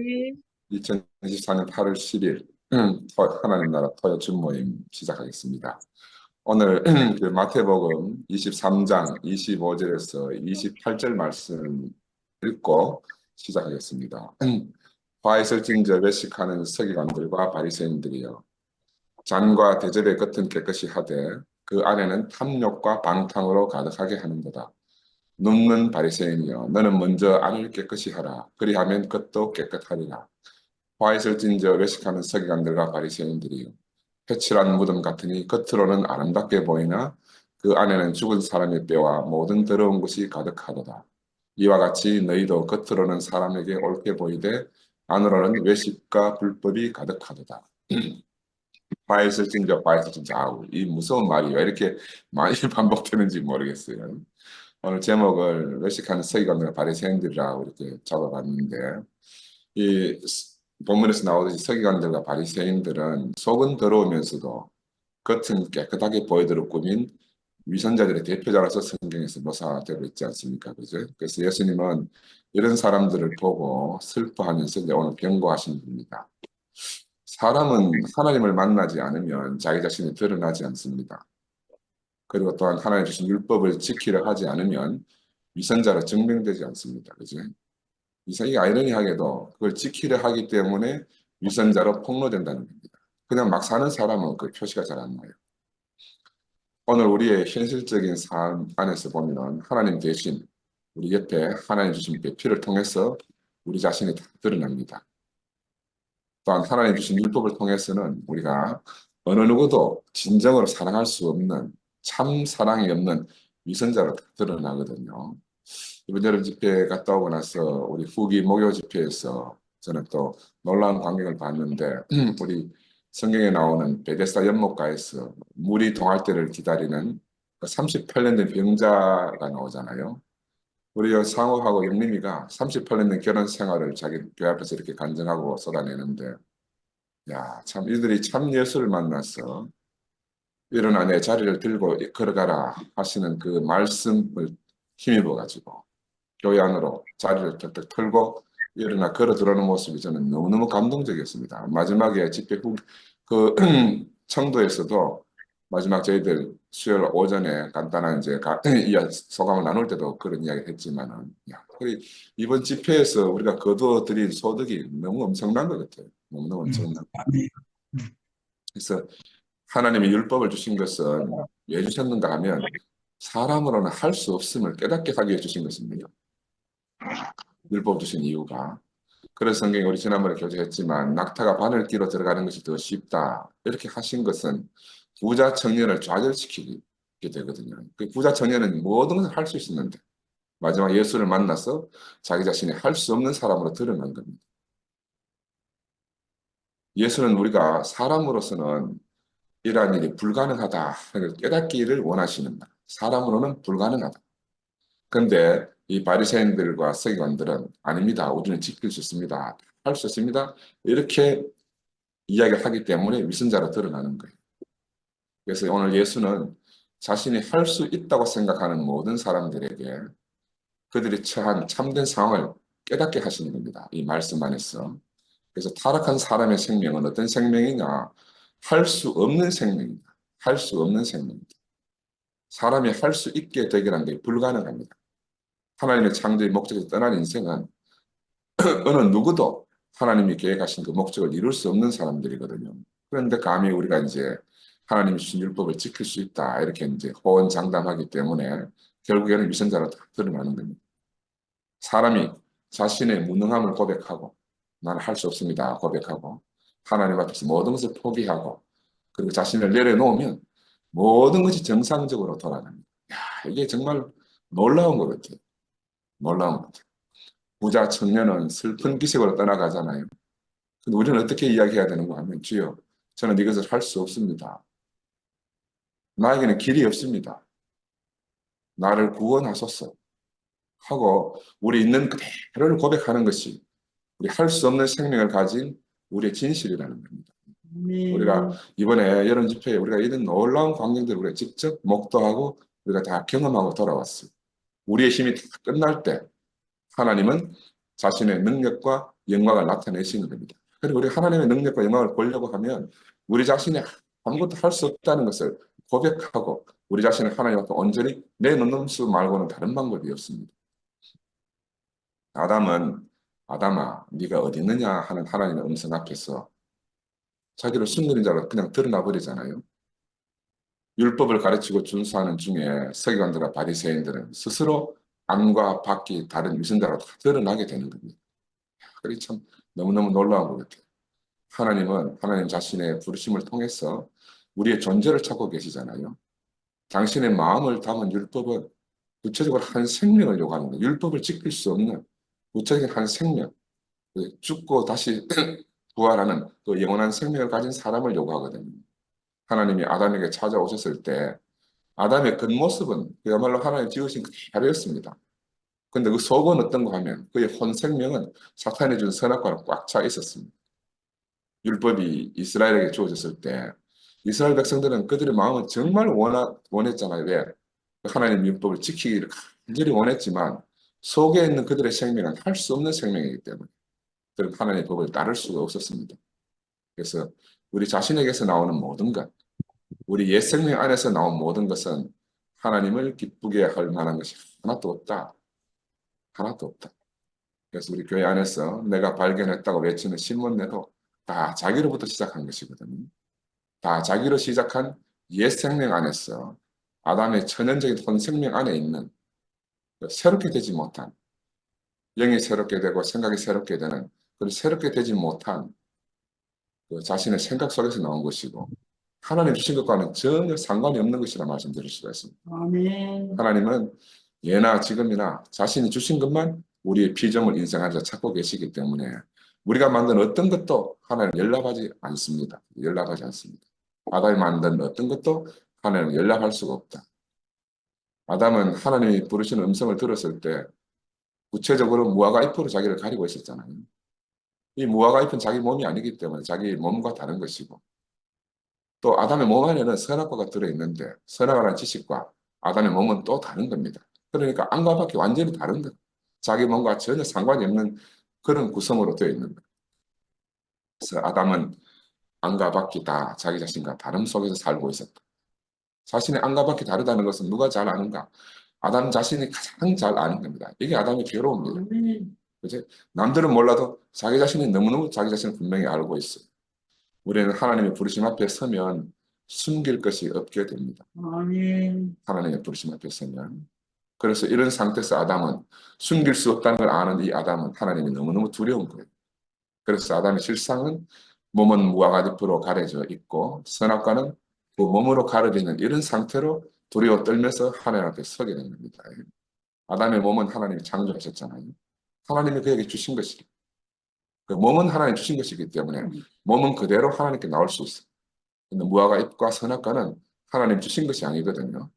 네. 2024년 8월 10일 하나님 나라 토요 준모임 시작하겠습니다. 오늘 그 마태복음 23장 25절에서 28절 말씀 읽고 시작하겠습니다. 화에 설진저 외식하는 서기관들과 바리새인들이여, 잔과 대접의 겉은 깨끗이 하되 그 안에는 탐욕과 방탕으로 가득하게 하는도다. 눕는 바리새인이여, 너는 먼저 안을 깨끗이 하라. 그리하면 겉도 깨끗하리라. 화에 설진저 외식하는 서기관들과 바리새인들이요, 회칠한 무덤 같으니 겉으로는 아름답게 보이나 그 안에는 죽은 사람의 뼈와 모든 더러운 것이 가득하도다. 이와 같이 너희도 겉으로는 사람에게 옳게 보이되 안으로는 외식과 불법이 가득하도다. 화에 설진저 화에 설진저, 아우 이 무서운 말이 왜 이렇게 많이 반복되는지 모르겠어요. 오늘 제목을 외식하는 서기관들과 바리새인들이라고 이렇게 잡아봤는데, 이 본문에서 나오듯이 서기관들과 바리새인들은 속은 더러우면서도 겉은 깨끗하게 보이도록 꾸민 위선자들의 대표자로서 성경에서 묘사되고 있지 않습니까? 그죠? 그래서 예수님은 이런 사람들을 보고 슬퍼하면서 이제 오늘 경고하신 분입니다. 사람은 하나님을 만나지 않으면 자기 자신이 드러나지 않습니다. 그리고 또한 하나님 주신 율법을 지키려 하지 않으면 위선자로 증명되지 않습니다. 그죠? 이게 아이러니하게도 그걸 지키려 하기 때문에 위선자로 폭로된다는 겁니다. 그냥 막 사는 사람은 그 표시가 잘 안 나요. 오늘 우리의 현실적인 삶 안에서 보면 하나님 대신 우리 옆에 하나님 주신 배필을 통해서 우리 자신이 다 드러납니다. 또한 하나님 주신 율법을 통해서는 우리가 어느 누구도 진정으로 사랑할 수 없는, 참 사랑이 없는 위선자로 다 드러나거든요. 이번 여름 집회 갔다 오고 나서 우리 후기 목요 집회에서 저는 또 놀라운 광경을 봤는데, 우리 성경에 나오는 베데스다 연못가에서 물이 동할 때를 기다리는 38년 된 병자가 나오잖아요. 우리 상호하고 영림이가 38년 된 결혼 생활을 자기 교회 앞에서 이렇게 간증하고 쏟아내는데, 야, 참 이들이 참 예수를 만나서 일어나 내 자리를 들고 걸어가라 하시는 그 말씀을 힘입어 가지고 교회 안으로 자리를 탁탁 털고 일어나 걸어 들어오는 모습이 저는 너무너무 감동적이었습니다. 마지막에 집회 후 그 청도에서도 마지막 저희들 수요일 오전에 간단한 이제 소감을 나눌 때도 그런 이야기를 했지만은, 야, 이번 집회에서 우리가 거두어 들인 소득이 너무 엄청난 것 같아요. 너무너무 엄청난. 네. 그래서 하나님이 율법을 주신 것은 왜 주셨는가 하면 사람으로는 할 수 없음을 깨닫게 하기 위해 주신 것입니다. 율법 주신 이유가. 그래서 성경에 우리 지난번에 교제했지만 낙타가 바늘 끼로 들어가는 것이 더 쉽다 이렇게 하신 것은 부자 청년을 좌절시키게 되거든요. 그 부자 청년은 모든 것을 할 수 있었는데 마지막 예수를 만나서 자기 자신이 할 수 없는 사람으로 드러난 겁니다. 예수는 우리가 사람으로서는 이러한 일이 불가능하다 하는 깨닫기를 원하시는 날. 사람으로는 불가능하다. 그런데 이 바리새인들과 서기관들은 아닙니다. 우리는 지킬 수 있습니다. 할 수 있습니다. 이렇게 이야기를 하기 때문에 위선자로 드러나는 거예요. 그래서 오늘 예수는 자신이 할 수 있다고 생각하는 모든 사람들에게 그들이 처한 참된 상황을 깨닫게 하시는 겁니다. 이 말씀 안에서. 그래서 타락한 사람의 생명은 어떤 생명이냐? 할 수 없는 생명입니다. 할 수 없는 생명입니다. 사람이 할 수 있게 되기란 게 불가능합니다. 하나님의 창조의 목적에서 떠난 인생은 어느 누구도 하나님이 계획하신 그 목적을 이룰 수 없는 사람들이거든요. 그런데 감히 우리가 이제 하나님이 주신 율법을 지킬 수 있다 이렇게 이제 호언장담하기 때문에 결국에는 위선자로 다 드러나는 겁니다. 사람이 자신의 무능함을 고백하고 나는 할 수 없습니다 고백하고 하나님 앞에서 모든 것을 포기하고 그리고 자신을 내려놓으면 모든 것이 정상적으로 돌아갑니다. 야, 이게 정말 놀라운 것 같아요. 놀라운 것 같아요. 부자 청년은 슬픈 기색으로 떠나가잖아요. 근데 우리는 어떻게 이야기해야 되는가 하면, 주여, 저는 이것을 할 수 없습니다. 나에게는 길이 없습니다. 나를 구원하소서 하고 우리 있는 그대로를 고백하는 것이 우리 할 수 없는 생명을 가진 우리의 진실이라는 겁니다. 우리가 네. 이번에 여름 집회에 우리가 이런 놀라운 광경들을 우리가 직접 목도하고 우리가 다 경험하고 돌아왔어요. 우리의 힘이 다 끝날 때 하나님은 자신의 능력과 영광을 나타내시는 겁니다. 그리고 우리 하나님의 능력과 영광을 보려고 하면 우리 자신이 아무것도 할 수 없다는 것을 고백하고 우리 자신을 하나님 앞에 온전히 내놓는 수 말고는 다른 방법이 없습니다. 아담아, 네가 어디 있느냐 하는 하나님의 음성 앞에서 자기를 숨기는 자로 그냥 드러나 버리잖아요. 율법을 가르치고 준수하는 중에 서기관들과 바리새인들은 스스로 안과 밖이 다른 위선자로 다 드러나게 되는 겁니다. 그게 참 너무너무 놀라운 것 같아요. 하나님은 하나님 자신의 부르심을 통해서 우리의 존재를 찾고 계시잖아요. 당신의 마음을 담은 율법은 구체적으로 한 생명을 요구합니다. 율법을 지킬 수 없는 구체적인 한 생명, 죽고 다시 부활하는 그 영원한 생명을 가진 사람을 요구하거든요. 하나님이 아담에게 찾아오셨을 때 아담의 겉모습은 그야말로 하나님 지으신 그대로였습니다. 근데 그 속은 어떤가 하면 그의 혼 생명은 사탄이 준 선악과로 꽉 차 있었습니다. 율법이 이스라엘에게 주어졌을 때 이스라엘 백성들은 그들의 마음은 정말 원했잖아요. 왜? 하나님 율법을 지키기를 간절히 원했지만 속에 있는 그들의 생명은 할 수 없는 생명이기 때문에 그런 하나님의 법을 따를 수가 없었습니다. 그래서 우리 자신에게서 나오는 모든 것, 우리 옛 생명 안에서 나온 모든 것은 하나님을 기쁘게 할 만한 것이 하나도 없다. 하나도 없다. 그래서 우리 교회 안에서 내가 발견했다고 외치는 신문내도 다 자기로부터 시작한 것이거든요. 다 자기로 시작한 옛 생명 안에서 아담의 천연적인 본 생명 안에 있는 새롭게 되지 못한 영이 새롭게 되고 생각이 새롭게 되는 그 새롭게 되지 못한 그 자신의 생각 속에서 나온 것이고 하나님 주신 것과는 전혀 상관이 없는 것이라 말씀드릴 수가 있습니다. 아멘. 하나님은 예나 지금이나 자신이 주신 것만 우리의 피조물 인생 안에서 찾고 계시기 때문에 우리가 만든 어떤 것도 하나님 연락하지 않습니다. 연락하지 않습니다. 아담이 만든 어떤 것도 하나님 연락할 수가 없다. 아담은 하나님이 부르시는 음성을 들었을 때 구체적으로 무화과 잎으로 자기를 가리고 있었잖아요. 이 무화과 잎은 자기 몸이 아니기 때문에 자기 몸과 다른 것이고 또 아담의 몸 안에는 선악과가 들어있는데 선악과라는 지식과 아담의 몸은 또 다른 겁니다. 그러니까 안과 밖이 완전히 다른 것. 자기 몸과 전혀 상관이 없는 그런 구성으로 되어 있는 거예요. 그래서 아담은 안과 밖이 다 자기 자신과 다름 속에서 살고 있었다. 자신의 안과 밖이 다르다는 것은 누가 잘 아는가? 아담 자신이 가장 잘 아는 겁니다. 이게 아담의 괴로움입니다. 그치? 남들은 몰라도 자기 자신이 너무너무 자기 자신을 분명히 알고 있어요. 우리는 하나님의 부르심 앞에 서면 숨길 것이 없게 됩니다. 하나님의 부르심 앞에 서면. 그래서 이런 상태에서 아담은 숨길 수 없다는 걸 아는 이 아담은 하나님이 너무너무 두려운 거예요. 그래서 아담의 실상은 몸은 무화과잎으로 가려져 있고 선악과는 그 몸으로 가려지는 이런 상태로 두려워 떨면서 하나님 앞에 서게 된 겁니다. 아담의 몸은 하나님이 창조하셨잖아요. 하나님이 그에게 주신 것이고 그 몸은 하나님 주신 것이기 때문에 몸은 그대로 하나님께 나올 수 있어요. 근데 무화과 잎과 선악과는 하나님 주신 것이 아니거든요.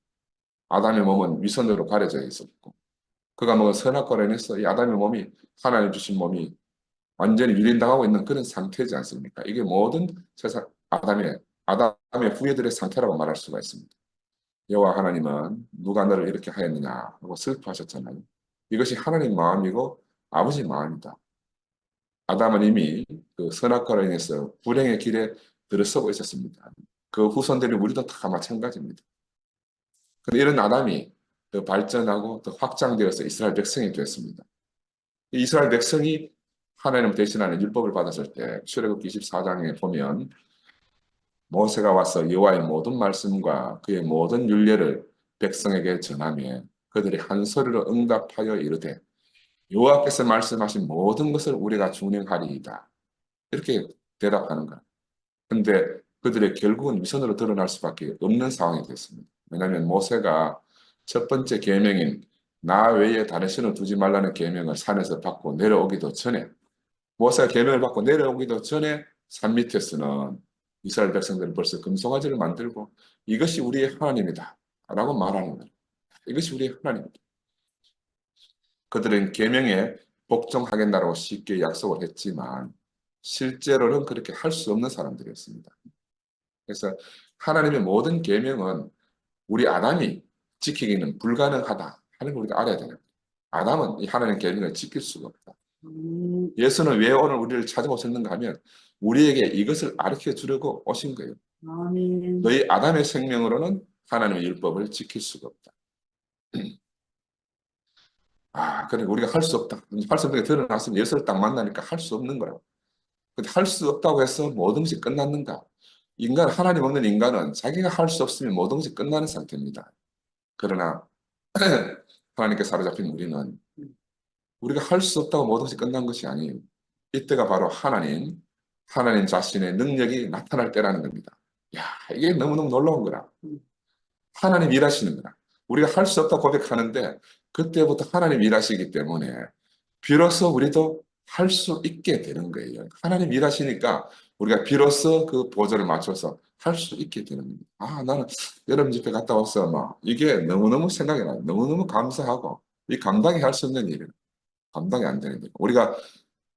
아담의 몸은 위선으로 가려져 있었고 그가 먹은 선악과로 인해서 이 아담의 몸이 하나님 주신 몸이 완전히 유린당하고 있는 그런 상태지 않습니까? 이게 모든 세상 아담의 후예들의 상태라고 말할 수가 있습니다. 여호와 하나님은 누가 너를 이렇게 하였느냐 하고 슬퍼하셨잖아요. 이것이 하나님 마음이고 아버지 마음이다. 아담은 이미 그 선악과로 인해서 불행의 길에 들어서고 있었습니다. 그 후손들이 우리도 다 마찬가지입니다. 그런데 이런 아담이 더 발전하고 더 확장되어서 이스라엘 백성이 됐습니다. 이스라엘 백성이 하나님 대신하는 율법을 받았을 때 출애굽기 24장에 보면 모세가 와서 여호와의 모든 말씀과 그의 모든 율례를 백성에게 전하며 그들이 한 소리로 응답하여 이르되 여호와께서 말씀하신 모든 것을 우리가 준행하리이다. 이렇게 대답하는 거야. 근데 그들의 결국은 위선으로 드러날 수밖에 없는 상황이 됐습니다. 왜냐하면 모세가 첫 번째 계명인 나 외에 다른 신을 두지 말라는 계명을 산에서 받고 내려오기도 전에 모세가 계명을 받고 내려오기도 전에 산 밑에서는 이스라엘 백성들은 벌써 금송아지를 만들고 이것이 우리의 하나님이다 라고 말하는 거예요. 이것이 우리의 하나님이다. 그들은 계명에 복종하겠다라고 쉽게 약속을 했지만 실제로는 그렇게 할 수 없는 사람들이었습니다. 그래서 하나님의 모든 계명은 우리 아담이 지키기는 불가능하다 하는 걸 우리가 알아야 돼요. 아담은 이 하나님의 계명을 지킬 수가 없다. 예수는 왜 오늘 우리를 찾아오셨는가 하면 우리에게 이것을 가르쳐 주려고 오신 거예요. 아멘. 너희 아담의 생명으로는 하나님의 율법을 지킬 수가 없다. 그러니까 우리가 할 수 없다. 할 수 없는 게 드러났으면 예수를 딱 만나니까 할 수 없는 거라고. 근데 할 수 없다고 해서 모든 것이 끝났는가? 하나님 없는 인간은 자기가 할 수 없으면 모든 것이 끝나는 상태입니다. 그러나 하나님께 사로잡힌 우리는 우리가 할 수 없다고 모든 것이 끝난 것이 아니에요. 이때가 바로 하나님 자신의 능력이 나타날 때라는 겁니다. 야, 이게 너무너무 놀라운 거라. 하나님 일하시는 거라. 우리가 할 수 없다고 고백하는데 그때부터 하나님 일하시기 때문에 비로소 우리도 할 수 있게 되는 거예요. 하나님 일하시니까 우리가 비로소 그 보조를 맞춰서 할 수 있게 되는 겁니다. 나는 여러분 집회 갔다 왔어. 막 이게 너무너무 생각이 나요. 너무너무 감사하고 이 감당이 할 수 없는 일이에요. 감당이 안 되는 거예요. 우리가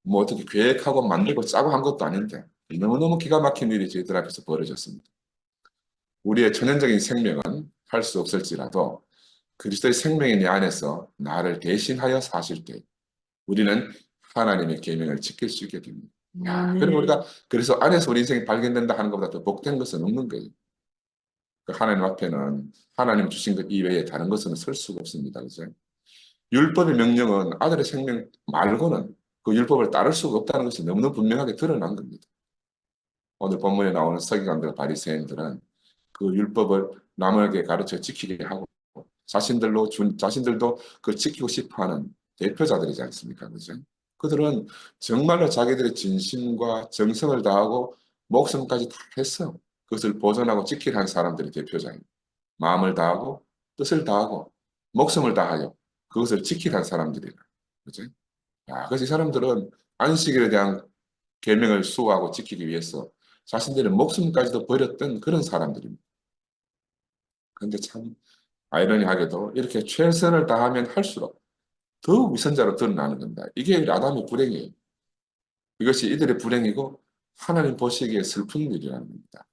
뭐 어떻게 계획하고 만들고 짜고 한 것도 아닌데 너무너무 기가 막힌 일이 저희들 앞에서 벌어졌습니다. 우리의 천연적인 생명은 할 수 없을지라도 그리스도의 생명이 내 안에서 나를 대신하여 사실 때 우리는 하나님의 계명을 지킬 수 있게 됩니다. 그리고 우리가 그래서 안에서 우리 인생이 발견된다 하는 것보다 더 복된 것은 없는 거예요. 그 하나님 앞에는 하나님 주신 것 이외에 다른 것은 설 수가 없습니다. 그죠? 율법의 명령은 아들의 생명 말고는 그 율법을 따를 수가 없다는 것이 너무나 분명하게 드러난 겁니다. 오늘 본문에 나오는 서기관들, 바리새인들은 그 율법을 남에게 가르쳐 지키게 하고 자신들도 그 지키고 싶어하는 대표자들이지 않습니까? 그죠? 그들은 정말로 자기들의 진심과 정성을 다하고 목숨까지 다 했어. 그것을 보존하고 지키려 한 사람들이 대표자예요. 마음을 다하고 뜻을 다하고 목숨을 다하여 그것을 지키려 한 사람들이라. 그죠? 그래서 이 사람들은 안식일에 대한 계명을 수호하고 지키기 위해서 자신들의 목숨까지도 버렸던 그런 사람들입니다. 그런데 참 아이러니하게도 이렇게 최선을 다하면 할수록 더욱 위선자로 드러나는 겁니다. 이게 아담의 불행이에요. 이것이 이들의 불행이고 하나님 보시기에 슬픈 일이라는 겁니다.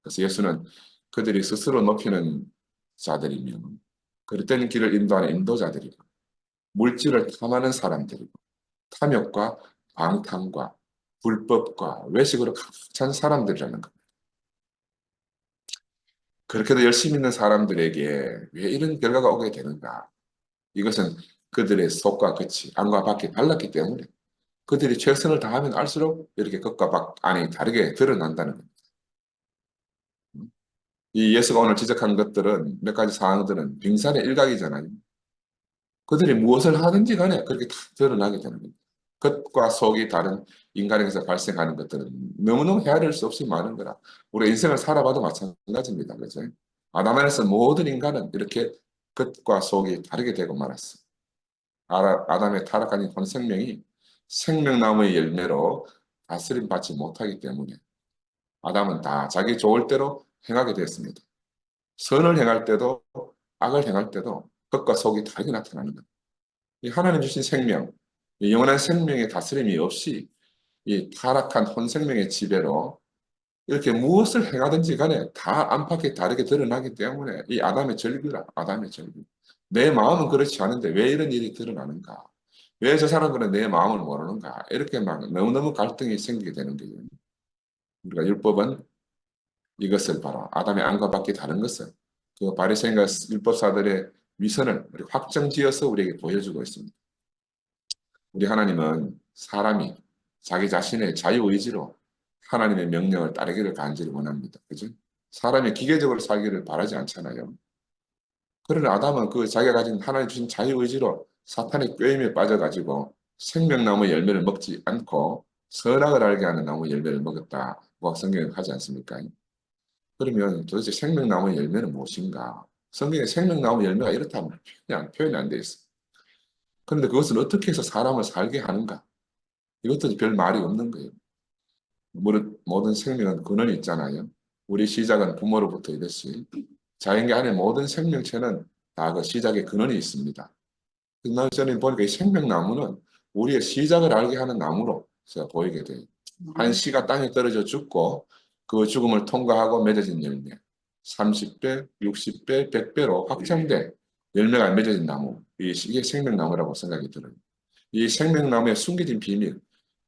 그래서 예수는 그들이 스스로 높이는 자들이며 그릇된 길을 인도하는 인도자들이고 물질을 탐하는 사람들이고 탐욕과 방탕과 불법과 외식으로 가득 찬 사람들이라는 겁니다. 그렇게도 열심히 있는 사람들에게 왜 이런 결과가 오게 되는가? 이것은 그들의 속과 끝이 안과 밖이 달랐기 때문에 그들이 최선을 다하면 알수록 이렇게 겉과 밖 안이 다르게 드러난다는 겁니다. 이 예수가 오늘 지적한 것들은 몇 가지 사항들은 빙산의 일각이잖아요. 그들이 무엇을 하든지 간에 그렇게 다 드러나게 되는 겁니다. 겉과 속이 다른 인간에게서 발생하는 것들은 너무너무 헤아릴 수 없이 많은 거라. 우리 인생을 살아봐도 마찬가지입니다. 그죠? 아담 안에서 모든 인간은 이렇게 겉과 속이 다르게 되고 말았어. 아담의 타락한 본 생명이 생명나무의 열매로 다스림 받지 못하기 때문에 아담은 다 자기 좋을 대로 행하게 되었습니다. 선을 행할 때도 악을 행할 때도 겉과 속이 다르게 나타나는 것. 이 하나님 주신 생명, 이 영원한 생명의 다스림이 없이 이 타락한 혼 생명의 지배로 이렇게 무엇을 행하든지 간에 다 안팎에 다르게 드러나기 때문에 이 아담의 절규라, 아담의 절규. 내 마음은 그렇지 않은데 왜 이런 일이 드러나는가? 왜 저 사람들은 내 마음을 모르는가? 이렇게 막 너무너무 갈등이 생기게 되는 거예요. 우리가 율법은 이것을 바로 아담의 안과 밖이 다른 것을 그 바리새인과 율법사들의 위선을 확정지어서 우리에게 보여주고 있습니다. 우리 하나님은 사람이 자기 자신의 자유의지로 하나님의 명령을 따르기를 간절히 원합니다. 그죠? 사람이 기계적으로 살기를 바라지 않잖아요. 그러나 아담은 그 자기가 가진 하나님 주신 자유의지로 사탄의 꾀임에 빠져가지고 생명나무 열매를 먹지 않고 선악을 알게 하는 나무 열매를 먹었다고 성경은 하지 않습니까? 그러면 도대체 생명나무 열매는 무엇인가? 성경에 생명나무 열매가 이렇다면 표현이 안 돼 있어. 그런데 그것을 어떻게 해서 사람을 살게 하는가? 이것도 별 말이 없는 거예요. 모든 생명은 근원이 있잖아요. 우리 시작은 부모로부터 이듯이 자연계 안에 모든 생명체는 다 그 시작의 근원이 있습니다. 그날 저는 보니까 이 생명나무는 우리의 시작을 알게 하는 나무로 제가 보이게 돼요. 한 씨가 땅에 떨어져 죽고 그 죽음을 통과하고 맺어진 열매. 30배, 60배, 100배로 확장돼 열매가 맺어진 나무. 이게 생명나무라고 생각이 들어요. 이 생명나무의 숨겨진 비밀,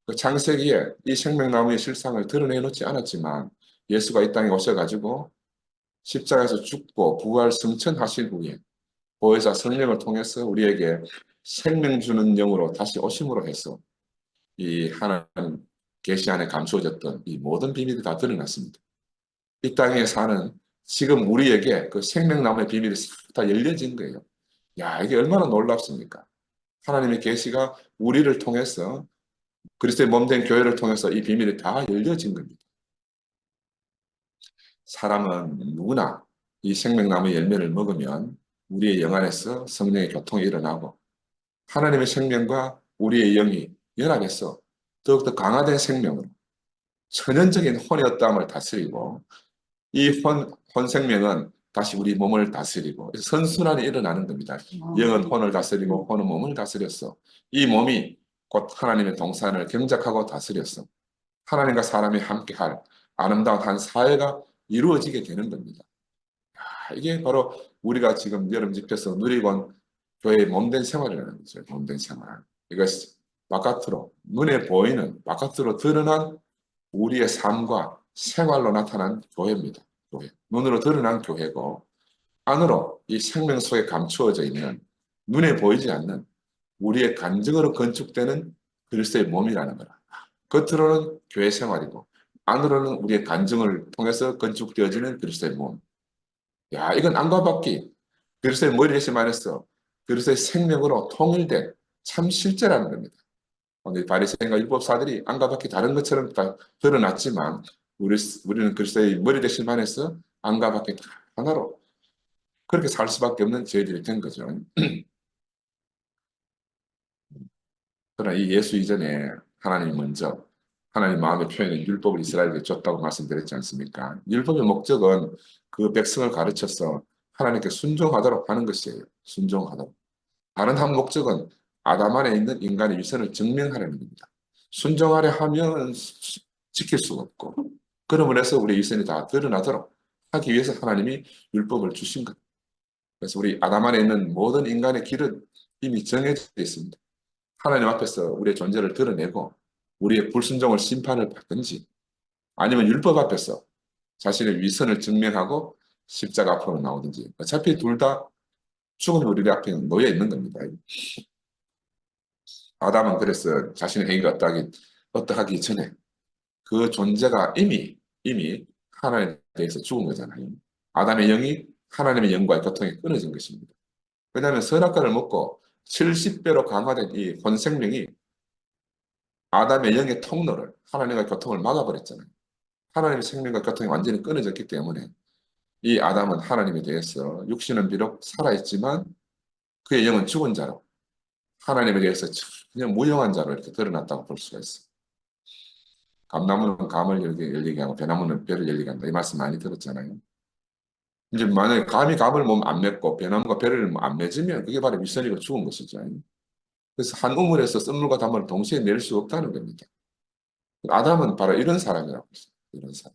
그 창세기에 이 생명나무의 실상을 드러내놓지 않았지만 예수가 이 땅에 오셔가지고 십자가에서 죽고 부활 승천하신 후에 보혜사 성령을 통해서 우리에게 생명 주는 영으로 다시 오심으로 해서 이 하나님 계시 안에 감추어졌던 이 모든 비밀이 다 드러났습니다. 이 땅에 사는 지금 우리에게 그 생명나무의 비밀이 싹 다 열려진 거예요. 야, 이게 얼마나 놀랍습니까? 하나님의 계시가 우리를 통해서 그리스도의 몸된 교회를 통해서 이 비밀이 다 열려진 겁니다. 사람은 누구나 이 생명나무의 열매를 먹으면 우리의 영 안에서 성령의 교통이 일어나고 하나님의 생명과 우리의 영이 연합해서 더욱더 강화된 생명으로 천연적인 혼의 어떠함을 다스리고 이 생명은 다시 우리 몸을 다스리고 선순환이 일어나는 겁니다. 영은 혼을 다스리고 혼은 몸을 다스렸어. 이 몸이 곧 하나님의 동산을 경작하고 다스렸어. 하나님과 사람이 함께할 아름다운 한 사회가 이루어지게 되는 겁니다. 이게 바로 우리가 지금 여름 집회에서 누리곤 교회의 몸된 생활이라는 거죠. 몸된 생활. 이것이 바깥으로 눈에 보이는 바깥으로 드러난 우리의 삶과 생활로 나타난 교회입니다. 교회. 눈으로 드러난 교회고 안으로 이 생명 속에 감추어져 있는 눈에 보이지 않는 우리의 간증으로 건축되는 그리스도의 몸이라는 거라. 겉으로는 교회 생활이고 안으로는 우리의 간증을 통해서 건축되어지는 그리스도의 몸. 야, 이건 안과 밖이 그리스도의 머리 대신 말해서 그리스도의 생명으로 통일된 참 실제라는 겁니다. 오늘 바리새인과 율법사들이 안과 밖이 다른 것처럼 다 드러났지만 우리는 그리스도의 머리 대신 만해서 안과 밖이 다 하나로 그렇게 살 수밖에 없는 저희들이 된 거죠. 그러나 이 예수 이전에 하나님이 먼저 하나님 마음의 표현인 율법을 이스라엘에게 줬다고 말씀드렸지 않습니까? 율법의 목적은 그 백성을 가르쳐서 하나님께 순종하도록 하는 것이에요. 순종하도록. 다른 한 목적은 아담 안에 있는 인간의 위선을 증명하려는 겁니다. 순종하려 하면 지킬 수가 없고 그러므로 해서 우리의 위선이 다 드러나도록 하기 위해서 하나님이 율법을 주신 것. 그래서 우리 아담 안에 있는 모든 인간의 길은 이미 정해져 있습니다. 하나님 앞에서 우리의 존재를 드러내고 우리의 불순종을 심판을 받든지 아니면 율법 앞에서 자신의 위선을 증명하고 십자가 앞으로 나오든지 어차피 둘 다 죽음이 우리 앞에 놓여 있는 겁니다. 아담은 그래서 자신의 행위가 어떠하기 전에 그 존재가 이미 하나님에 대해서 죽은 거잖아요. 아담의 영이 하나님의 영과의 교통이 끊어진 것입니다. 왜냐하면 선악과를 먹고 70배로 강화된 이 혼생명이 아담의 영의 통로를 하나님과 교통을 막아버렸잖아요. 하나님의 생명과 교통이 완전히 끊어졌기 때문에 이 아담은 하나님에 대해서 육신은 비록 살아있지만 그의 영은 죽은 자로 하나님에 대해서 전혀 무용한 자로 이렇게 드러났다고 볼 수가 있어요. 감나무는 감을 열리게 하고 배나무는 벼를 열리게 한다. 이 말씀 많이 들었잖아요. 이제 만약에 감이 감을 안 맺고 배나무가 벼를 안 맺으면 그게 바로 미선이고 죽은 것이죠. 그래서 한 우물에서 쓴물과 단물을 동시에 낼 수 없다는 겁니다. 아담은 바로 이런 사람이라고 했어요. 이런 사람.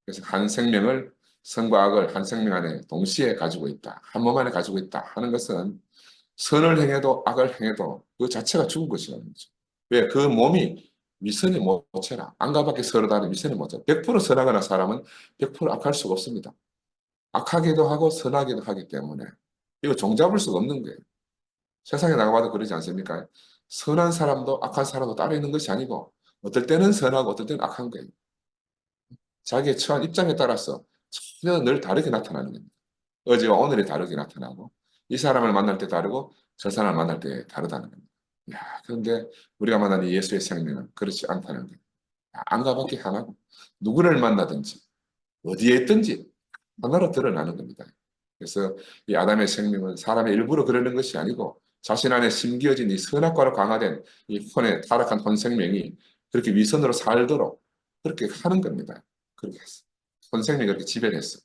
그래서 한 생명을 선과 악을 한 생명 안에 동시에 가지고 있다. 한 몸 안에 가지고 있다 하는 것은 선을 행해도 악을 행해도 그 자체가 죽은 것이라는 거죠. 왜? 그 몸이 미선이 못해라. 안과 밖에 서로 다른 미선이 못해. 100% 선하거나 사람은 100% 악할 수가 없습니다. 악하기도 하고 선하기도 하기 때문에 이거 종잡을 수가 없는 거예요. 세상에 나가봐도 그러지 않습니까? 선한 사람도 악한 사람도 따로 있는 것이 아니고 어떨 때는 선하고 어떨 때는 악한 거예요. 자기의 처한 입장에 따라서 전혀 늘 다르게 나타나는 겁니다. 어제와 오늘이 다르게 나타나고 이 사람을 만날 때 다르고 저 사람을 만날 때 다르다는 겁니다. 야, 그런데 우리가 만나는 예수의 생명은 그렇지 않다는 거예요. 안과 밖에 하나고 누구를 만나든지 어디에 있든지 하나로 드러나는 겁니다. 그래서 이 아담의 생명은 사람의 일부러 그러는 것이 아니고 자신 안에 심겨진 이 선악과로 강화된 이 혼의 타락한 혼 생명이 그렇게 위선으로 살도록 그렇게 하는 겁니다. 그렇게 했어. 혼 생명이 그렇게 지배했어.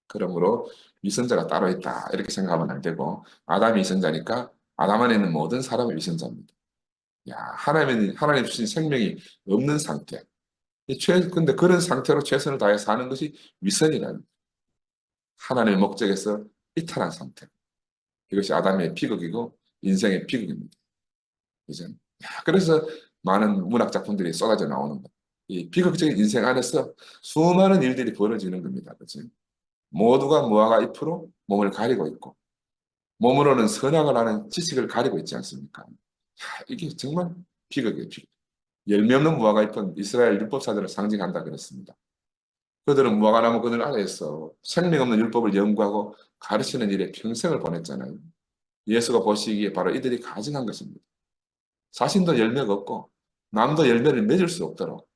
그러므로 위선자가 따로 있다 이렇게 생각하면 안 되고 아담이 위선자니까 아담 안에 있는 모든 사람이 위선자입니다. 야, 하나님 주신 생명이 없는 상태. 근데 그런 상태로 최선을 다해 사는 것이 위선이라는 하나님의 목적에서 이탈한 상태. 이것이 아담의 비극이고 인생의 비극입니다. 이제 그래서 많은 문학 작품들이 쏟아져 나오는 거예요. 이 비극적인 인생 안에서 수많은 일들이 벌어지는 겁니다. 그치? 모두가 무화과 잎으로 몸을 가리고 있고 몸으로는 선악을 하는 지식을 가리고 있지 않습니까? 이게 정말 비극이에요. 비극. 열매 없는 무화과 잎은 이스라엘 율법사들을 상징한다 그랬습니다. 그들은 무화과나무 그늘 아래에서 생명 없는 율법을 연구하고 가르치는 일에 평생을 보냈잖아요. 예수가 보시기에 바로 이들이 가증한 것입니다. 자신도 열매가 없고 남도 열매를 맺을 수 없도록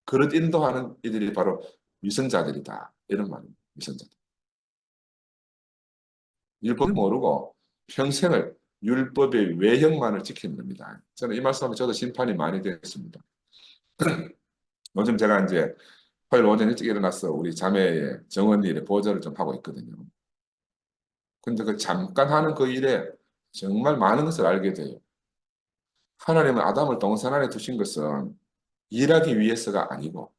그릇 인도하는 이들이 바로 위선자들이다. 이런 말입니다. 위선자들. 율법을 모르고 평생을 율법의 외형만을 지키는 겁니다. 저는 이 말씀하면 저도 심판이 많이 됐습니다. 요즘 제가 이제 화요일 오전 일찍 일어나서 우리 자매의 정원 일에 보조를 좀 하고 있거든요. 근데 그 잠깐 하는 그 일에 정말 많은 것을 알게 돼요. 하나님은 아담을 동산 안에 두신 것은 일하기 위해서가 아니고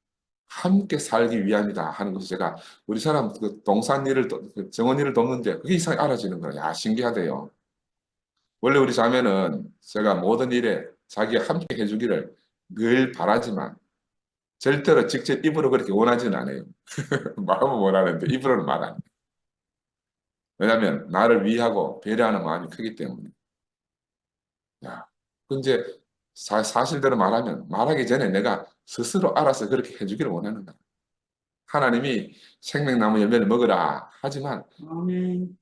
함께 살기 위함이다 하는 것을 제가 우리 사람 그 동산 일을 그 정원 일을 돕는데 그게 이상하게 알아지는 거예요. 야, 신기하대요. 원래 우리 자매는 제가 모든 일에 자기가 함께 해주기를 늘 바라지만 절대로 직접 입으로 그렇게 원하지는 않아요. 마음은 원하는데 입으로는 말 안 해요. 왜냐하면 나를 위하고 배려하는 마음이 크기 때문에. 야, 그 이제 사실대로 말하면 말하기 전에 내가 스스로 알아서 그렇게 해주기를 원하는 거야. 하나님이 생명나무 열매를 먹으라 하지만 아멘.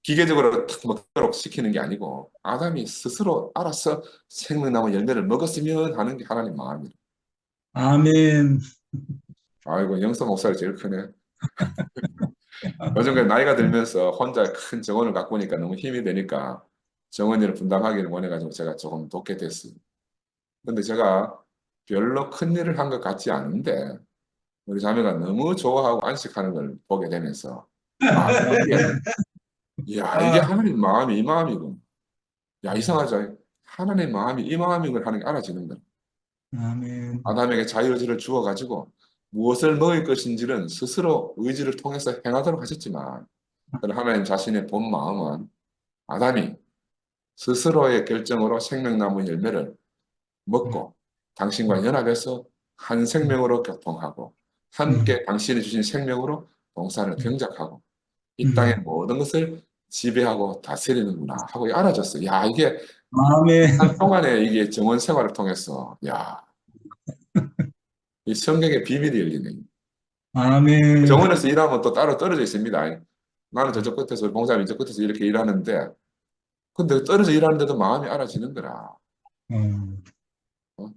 기계적으로 탁 먹도록 시키는 게 아니고 아담이 스스로 알아서 생명나무 열매를 먹었으면 하는 게 하나님 마음이에요. 아멘. 아이고 영성 목사가 제일 크네. 요즘 그 나이가 들면서 혼자 큰 정원을 갖고 오니까 너무 힘이 되니까 정원일을 분담하기를 원해가지고 제가 조금 돕게 됐어요. 근데 제가 별로 큰 일을 한 것 같지 않은데 우리 자매가 너무 좋아하고 안식하는 걸 보게 되면서 아 이게 아, 하나님 마음이 이 마음이군. 야 음, 이상하죠. 하나님 마음이 이 마음인 걸 하는 게 알아지는 거야. 아멘. 아담에게 자유의지를 주어가지고 무엇을 먹을 것인지는 스스로 의지를 통해서 행하도록 하셨지만 하나님 자신의 본 마음은 아담이 스스로의 결정으로 생명나무 열매를 음, 먹고 당신과 음, 연합해서 한 음, 생명으로 교통하고 음, 함께 당신이 주신 생명으로 동산을 음, 경작하고 이 땅의 음. 모든 것을 지배하고 다스리는구나 하고 알아졌어요. 야, 이게 아멘. 한동안에 이게 정원 생활을 통해서 야, 이 성경의 비밀이 열리네. 아멘. 정원에서 일하면 또 따로 떨어져 있습니다. 나는 저쪽 끝에서 봉사님 이쪽 끝에서 이렇게 일하는데 근데 떨어져 일하는데도 마음이 알아지는 거라. 음, 어?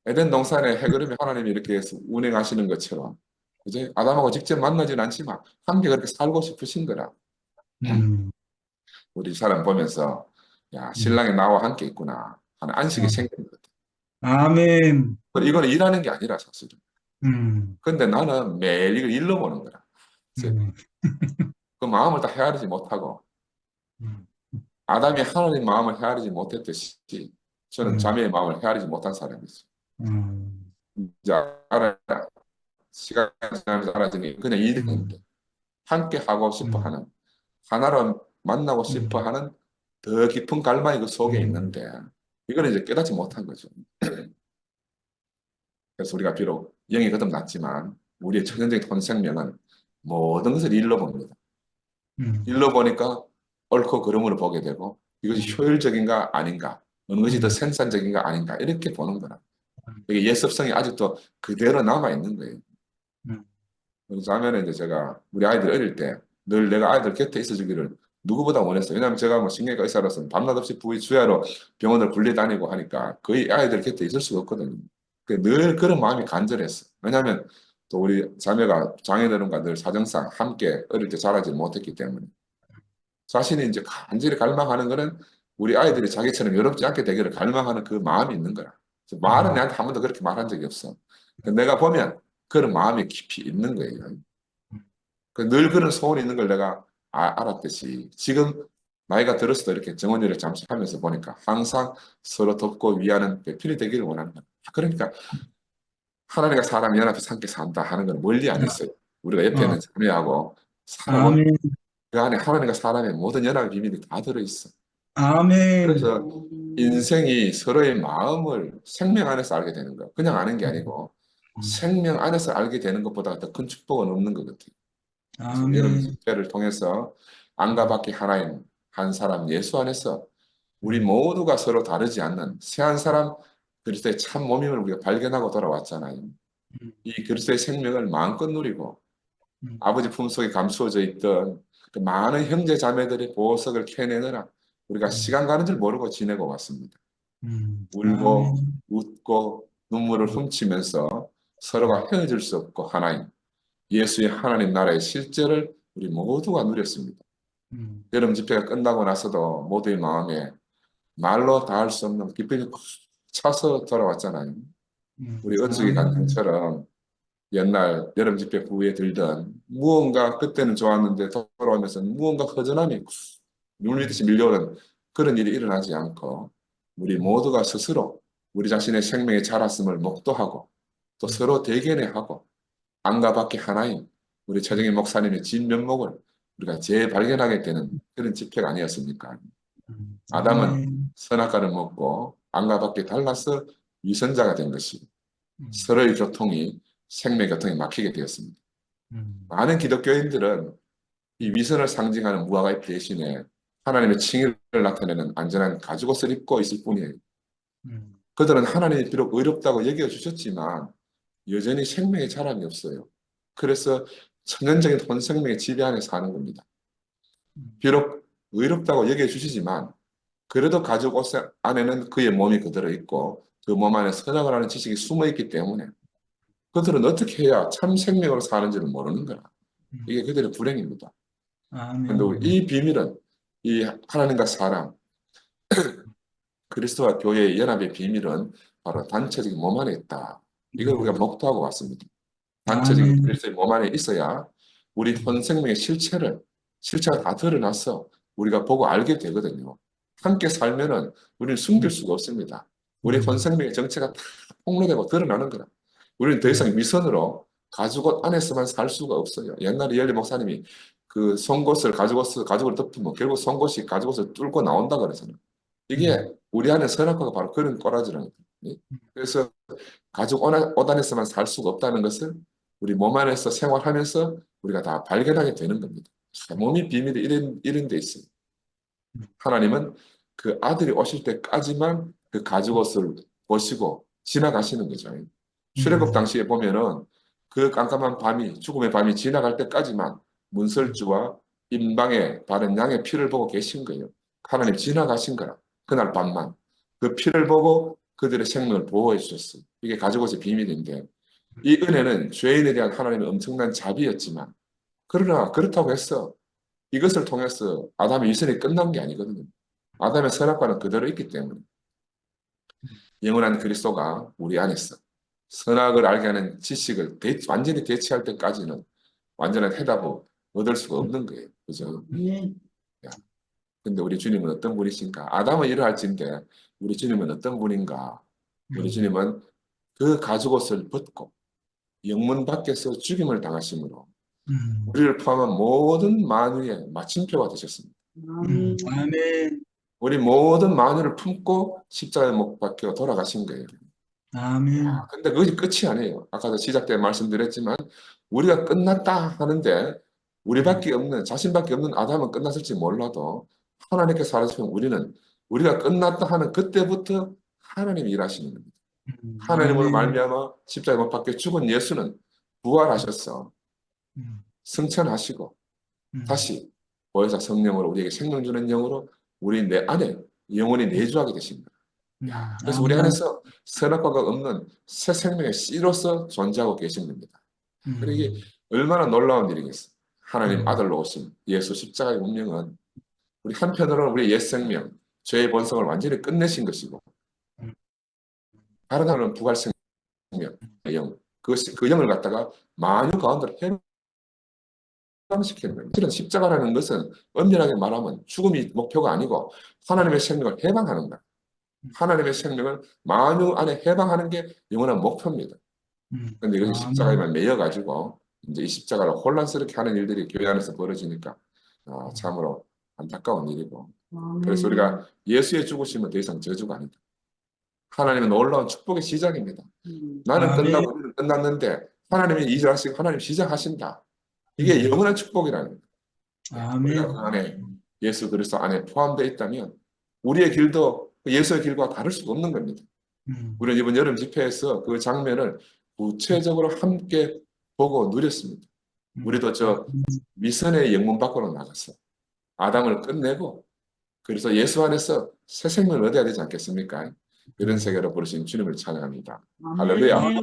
에덴 동산의 해그름이 하나님이 이렇게 해서 운행하시는 것처럼 이제 아담하고 직접 만나지는 않지만 함께 그렇게 살고 싶으신 거라. 음, 우리 사람 보면서 야 음. 신랑이 나와 함께 있구나 하는 안식이 아, 생기는 것 같아요. 아멘. 이거는 일하는 게 아니라 사실은. 음, 근데 나는 매일 이걸 일로 보는 거라. 그래서 음, 그 마음을 다 헤아리지 못하고 음, 아담이 하나님 마음을 헤아리지 못했듯이 저는 음, 자매의 마음을 헤아리지 못한 사람이죠. 음, 이제 알아 시간이 지나면서 알아지니 그냥 일인데 음, 함께 하고 싶어 음, 하는 하나로 만나고 싶어 음, 하는 더 깊은 갈망이 그 속에 음, 있는데 이거는 이제 깨닫지 못한 거죠. 그래서 우리가 비록 영이 거듭났지만 우리의 천연적인 본 생명은 모든 것을 일로 봅니다. 음, 일로 보니까 옳고 그름으로 보게 되고 이것이 음, 효율적인가 아닌가 어느 것이 더 음, 생산적인가 아닌가 이렇게 보는 거라. 이게 예습성이 아직도 그대로 남아 있는 거예요. 음, 그래서 하면은 이제 제가 우리 아이들 어릴 때 늘 내가 아이들 곁에 있어 주기를 누구보다 원했어요. 왜냐하면 제가 뭐 신경외과 의사로서 밤낮 없이 부위 주야로 병원을 굴려 다니고 하니까 거의 아이들 곁에 있을 수가 없거든요. 늘 그런 마음이 간절했어. 왜냐하면 또 우리 자매가 장애들과 늘 사정상 함께 어릴 때 자라지 못했기 때문에 자신이 이제 간절히 갈망하는 거는 우리 아이들이 자기처럼 외롭지 않게 되기를 갈망하는 그 마음이 있는 거야. 그래서 말은 음, 내한테 한 번도 그렇게 말한 적이 없어. 내가 보면 그런 마음이 깊이 있는 거예요. 늘 그런 소원이 있는 걸 내가 알았듯이 지금 나이가 들어서도 이렇게 정원일을 잠시 하면서 보니까 항상 서로 돕고 위하는 배필이 되기를 원하는 거야. 그러니까 하나님과 사람이 연합해서 함께 산다 하는 건 멀리 안 있어요. 우리가 옆에 어, 있는 자매하고 살아보면 아멘. 그 안에 하나님과 사람의 모든 연합의 비밀이 다 들어있어. 아멘. 그래서 인생이 서로의 마음을 생명 안에서 알게 되는 거야. 그냥 아는 게 음, 아니고 음. 생명 안에서 알게 되는 것보다 더 큰 축복은 없는 것 같아요. 그래서 여러분 아멘. 집회를 통해서 안과 음, 밖에 하나인 한 사람 예수 안에서 우리 음, 모두가 서로 다르지 않는 새 한 사람 그리스도의 참 몸임을 우리가 발견하고 돌아왔잖아요. 음, 이 그리스도의 생명을 마음껏 누리고 음, 아버지 품속에 감추어져 있던 그 많은 형제 자매들의 보석을 캐내느라 우리가 음, 시간 가는 줄 모르고 지내고 왔습니다. 울고 아멘. 웃고 눈물을 음, 훔치면서 음, 서로가 헤어질 수 없고 하나님 예수의 하나님 나라의 실제를 우리 모두가 누렸습니다. 음, 여름 집회가 끝나고 나서도 모두의 마음에 말로 다 할 수 없는 기쁨이 꽉 차서 돌아왔잖아요. 우리 은숙이 아멘. 간증처럼 옛날 여름 집회 후에 들던 무언가 그때는 좋았는데 돌아오면서 무언가 허전함이 물밀듯이 음, 밀려오는 그런 일이 일어나지 않고 우리 음, 모두가 스스로 우리 자신의 생명의 자랐음을 목도하고 또 음, 서로 대견해하고 안과 밖에 하나인 우리 최정희 음, 목사님의 진면목을 우리가 재발견하게 되는 그런 집회가 아니었습니까? 아담은 아멘. 선악과를 먹고 안과 밖에 달라서 위선자가 된 것이 음, 서로의 교통이 생명의 교통이 막히게 되었습니다. 음, 많은 기독교인들은 이 위선을 상징하는 무화과잎 대신에 하나님의 칭의를 나타내는 안전한 가죽옷을 입고 있을 뿐이에요. 음, 그들은 하나님이 비록 의롭다고 여겨주셨지만 여전히 생명의 자랑이 없어요. 그래서 천연적인 혼생명의 지배 안에 사는 겁니다. 음, 비록 의롭다고 여겨주시지만 그래도 가죽옷 안에는 그의 몸이 그대로 있고 그 몸 안에 선악을 하는 지식이 숨어 있기 때문에 그들은 어떻게 해야 참 생명으로 사는지를 모르는 거야. 이게 음, 그들의 불행입니다. 그런데 아멘. 이 비밀은 이 하나님과 사람, 그리스도와 교회의 연합의 비밀은 바로 단체적인 몸 안에 있다. 이걸 우리가 음, 목도하고 왔습니다. 단체적인 아멘. 그리스도의 몸 안에 있어야 우리 음, 본 생명의 실체가 다 드러나서 우리가 보고 알게 되거든요. 함께 살면은 우리는 숨길 음, 수가 없습니다. 우리 본 음, 생명의 정체가 다 폭로되고 드러나는 거라. 우리는 더 음, 이상 위선으로 가죽옷 안에서만 살 수가 없어요. 옛날에 열리 목사님이 그 속옷을 가죽을 덮으면 결국 속옷이 가죽옷을 뚫고 나온다 그러잖아요. 이게 음, 우리 안에 선악과가 바로 그런 꼬라지라는 거예요. 그래서 가죽 옷 안에서만 살 수가 없다는 것을 우리 몸 안에서 생활하면서 우리가 다 발견하게 되는 겁니다. 몸이 비밀이 이런 데 있어요. 하나님은 그 아들이 오실 때까지만 그 가죽 옷을 보시고 지나가시는 거죠. 출애굽 음, 당시에 보면은 그 깜깜한 밤이 죽음의 밤이 지나갈 때까지만 음, 문설주와 임방에 바른 양의 피를 보고 계신 거예요. 하나님 지나가신 거라. 그날 밤만 그 피를 보고 그들의 생명을 보호해 주셨어요. 이게 가죽 옷의 비밀인데 이 은혜는 죄인에 대한 하나님의 엄청난 자비였지만 그러나 그렇다고 해서 이것을 통해서 아담의 위선이 끝난 게 아니거든요. 아담의 선악과는 그대로 있기 때문에 영원한 그리스도가 우리 안에서 선악을 알게 하는 지식을 완전히 대체할 때까지는 완전한 해답을 얻을 수가 없는 거예요. 그죠? 야, 근데 우리 주님은 어떤 분이신가? 아담은 이러할진데 우리 주님은 어떤 분인가? 우리 음, 주님은 그 가죽옷을 벗고 영문 밖에서 죽임을 당하심으로 음, 우리를 포함한 모든 만유의 마침표가 되셨습니다. 아멘. 우리 모든 만유를 품고 십자가에 못 박혀 돌아가신 거예요. 아멘. 근데 그것이 끝이 아니에요. 아까도 시작 때 말씀드렸지만 우리가 끝났다 하는데 음, 우리밖에 없는 자신밖에 없는 아담은 끝났을지 몰라도 하나님께 살아주신 우리는 우리가 끝났다 하는 그때부터 하나님이 일하시는 겁니다. 하나님으로 아멘. 말미암아 십자가에 못 박혀 죽은 예수는 부활하셔서 음, 승천하시고 음, 다시 보혜사 성령으로 우리에게 생명 주는 영으로 우리 내 안에 영원히 내주하게 되신 거예요. 그래서 우리 아멘. 안에서 선악과가 없는 새 생명의 씨로서 존재하고 계신 겁니다. 그리고 이게 음, 얼마나 놀라운 일이겠어요. 하나님 음, 아들로 오신 예수 십자가의 운명은 우리 한편으로는 우리의 옛 생명, 죄의 본성을 완전히 끝내신 것이고 음, 다른 한편으로는 부활 생명, 영, 그 영을 갖다가 만유 가운데로 해방시키는 거예요. 실은 십자가라는 것은 엄연하게 말하면 죽음이 목표가 아니고 하나님의 생명을 해방하는 거예요. 하나님의 생명을 만유 안에 해방하는 게 영원한 목표입니다. 근데 이것이 아멘. 십자가에만 매여가지고 이제 이 십자가를 혼란스럽게 하는 일들이 교회 안에서 벌어지니까 참으로 안타까운 일이고 그래서 우리가 예수의 죽으심은 더 이상 저주가 아니다. 하나님은 놀라운 축복의 시작입니다. 나는 아멘. 끝나고 우리는 끝났는데 하나님이 일하시고 하나님 시작하신다. 이게 영원한 축복이라는 거예요. 우리가 그 아멘. 안에 예수 그리스도 안에 포함되어 있다면 우리의 길도 예수의 길과 다를 수가 없는 겁니다. 우리는 이번 여름 집회에서 그 장면을 구체적으로 함께 보고 누렸습니다. 우리도 저 미선의 영문 밖으로 나가서 아담을 끝내고 그래서 예수 안에서 새 생명을 얻어야 되지 않겠습니까? 이런 세계로 부르신 주님을 찬양합니다. 할렐루야. 아멘.